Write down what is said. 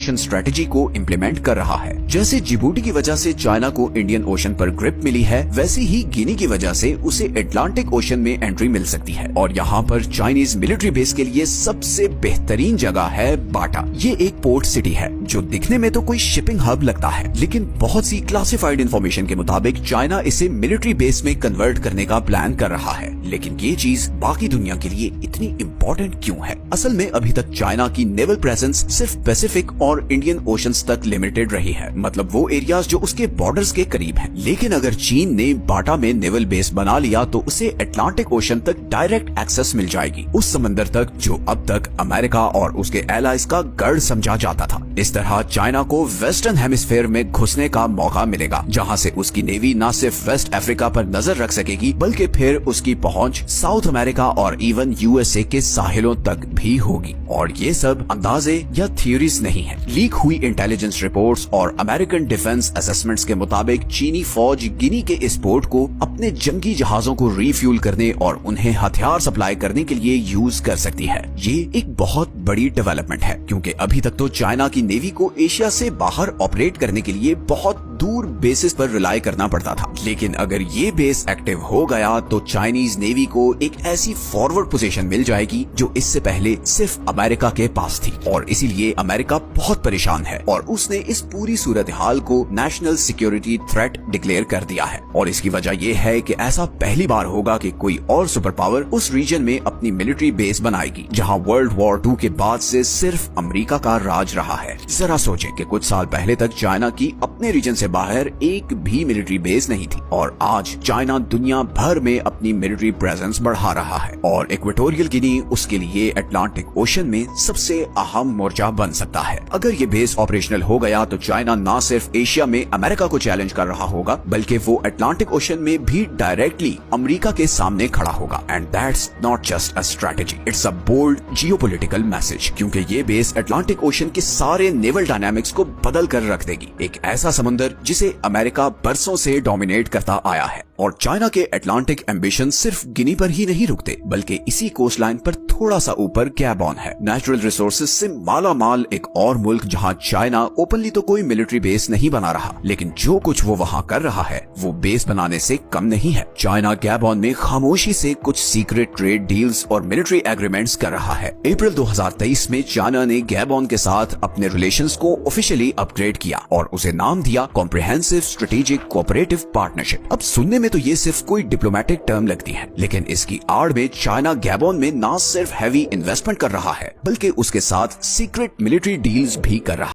Ocean strategy को implement कर रहा है। जैसे जिबूटी की वजह से चाइना को इंडियन ओशन पर ग्रिप मिली है, वैसे ही गिनी की वजह से उसे अटलांटिक ओशन में एंट्री मिल सकती है। और यहाँ पर चाइनीज मिलिट्री बेस के लिए सबसे बेहतरीन जगह है बाटा। ये एक पोर्ट सिटी है जो दिखने में तो कोई शिपिंग हब लगता है, लेकिन बहुत सी क्लासिफाइड इन्फॉर्मेशन के मुताबिक चाइना इसे मिलिट्री बेस में कन्वर्ट करने का प्लान कर रहा है। लेकिन ये चीज बाकी दुनिया के लिए इतनी इम्पोर्टेंट क्यों है? असल में अभी तक चाइना की नेवल प्रेजेंस सिर्फ पैसिफिक और इंडियन ओशंस तक लिमिटेड रही है, मतलब वो एरियाज जो उसके बॉर्डर्स के करीब हैं। लेकिन अगर चीन ने बाटा में नेवल बेस बना लिया तो उसे अटलांटिक ओशन तक डायरेक्ट एक्सेस मिल जाएगी, उस समंदर तक जो अब तक अमेरिका और उसके एलाइज का गढ़ समझा जाता था। इस तरह चाइना को वेस्टर्न हेमिस्फेयर में घुसने का मौका मिलेगा, जहां से उसकी नेवी न सिर्फ वेस्ट अफ्रीका पर नजर रख सकेगी, बल्कि फिर उसकी पहुंच साउथ अमेरिका और इवन यूएसए के साहिलों तक भी होगी। और ये सब अंदाजे या थियोरीज नहीं है। लीक हुई इंटेलिजेंस रिपोर्ट्स और अमेरिकन डिफेंस असेसमेंट्स के मुताबिक चीनी फौज गिनी के इस पोर्ट को अपने जंगी जहाजों को रिफ्यूल करने और उन्हें हथियार सप्लाई करने के लिए यूज कर सकती है। ये एक बहुत बड़ी डेवलपमेंट है, क्योंकि अभी तक तो चाइना की नेवी को एशिया से बाहर ऑपरेट करने के लिए बहुत दूर बेसिस पर रिलाई करना पड़ता था। लेकिन अगर ये बेस एक्टिव हो गया तो चाइनीज नेवी को एक ऐसी फॉरवर्ड पोजीशन मिल जाएगी जो इससे पहले सिर्फ अमेरिका के पास थी। और इसीलिए अमेरिका बहुत परेशान है और उसने इस पूरी सूरत हाल को नेशनल सिक्योरिटी थ्रेट डिक्लेयर कर दिया है। और इसकी वजह यह है कि ऐसा पहली बार होगा कि कोई और सुपर पावर उस रीजन में अपनी मिलिट्री बेस बनाएगी, जहां वर्ल्ड वॉर 2 के बाद से सिर्फ अमेरिका का राज रहा है। जरा सोचें कि कुछ साल पहले तक चाइना की अपने रीजन से बाहर एक भी मिलिट्री बेस नहीं थी, और आज चाइना दुनिया भर में अपनी मिलिट्री प्रेजेंस बढ़ा रहा है। और इक्वेटोरियल गिनी उसके लिए अटलांटिक ओशन में सबसे अहम मोर्चा बन सकता है। अगर ये बेस ऑपरेशनल हो गया तो चाइना न सिर्फ एशिया में अमेरिका को चैलेंज कर रहा होगा, बल्कि वो अटलांटिक ओशन में भी डायरेक्टली अमेरिका के सामने खड़ा होगा। And that's not just a strategy, it's a bold geopolitical message, क्योंकि ये बेस अटलांटिक ओशन के सारे नेवल डायनामिक्स को बदल कर रख देगी। एक ऐसा समुद्र जिसे अमेरिका बरसों से डोमिनेट करता आया है। और चाइना के अटलांटिक एम्बिशन सिर्फ गिनी पर ही नहीं रुकते, बल्कि इसी कोस्ट लाइन पर थोड़ा सा ऊपर गैबॉन है, नेचुरल रिसोर्सेज से माला माल एक और मुल्क, जहां चाइना ओपनली तो कोई मिलिट्री बेस नहीं बना रहा, लेकिन जो कुछ वो वहां कर रहा है वो बेस बनाने से कम नहीं है। चाइना गैबॉन में खामोशी से कुछ सीक्रेट ट्रेड डील्स और मिलिट्री एग्रीमेंट्स कर रहा है। अप्रैल 2023 में चाइना ने गैबॉन के साथ अपने रिलेशंस को ऑफिशियली अपग्रेड किया और उसे नाम दिया कॉम्प्रिहेंसिव स्ट्रेटेजिक कोऑपरेटिव पार्टनरशिप। अब सुनने में तो ये सिर्फ कोई डिप्लोमेटिक टर्म लगती है, लेकिन इसकी आड़ में चाइना गैबॉन में न सिर्फ हैवी इन्वेस्टमेंट कर रहा है, बल्कि उसके साथ सीक्रेट मिलिट्री डील्स भी कर रहा है।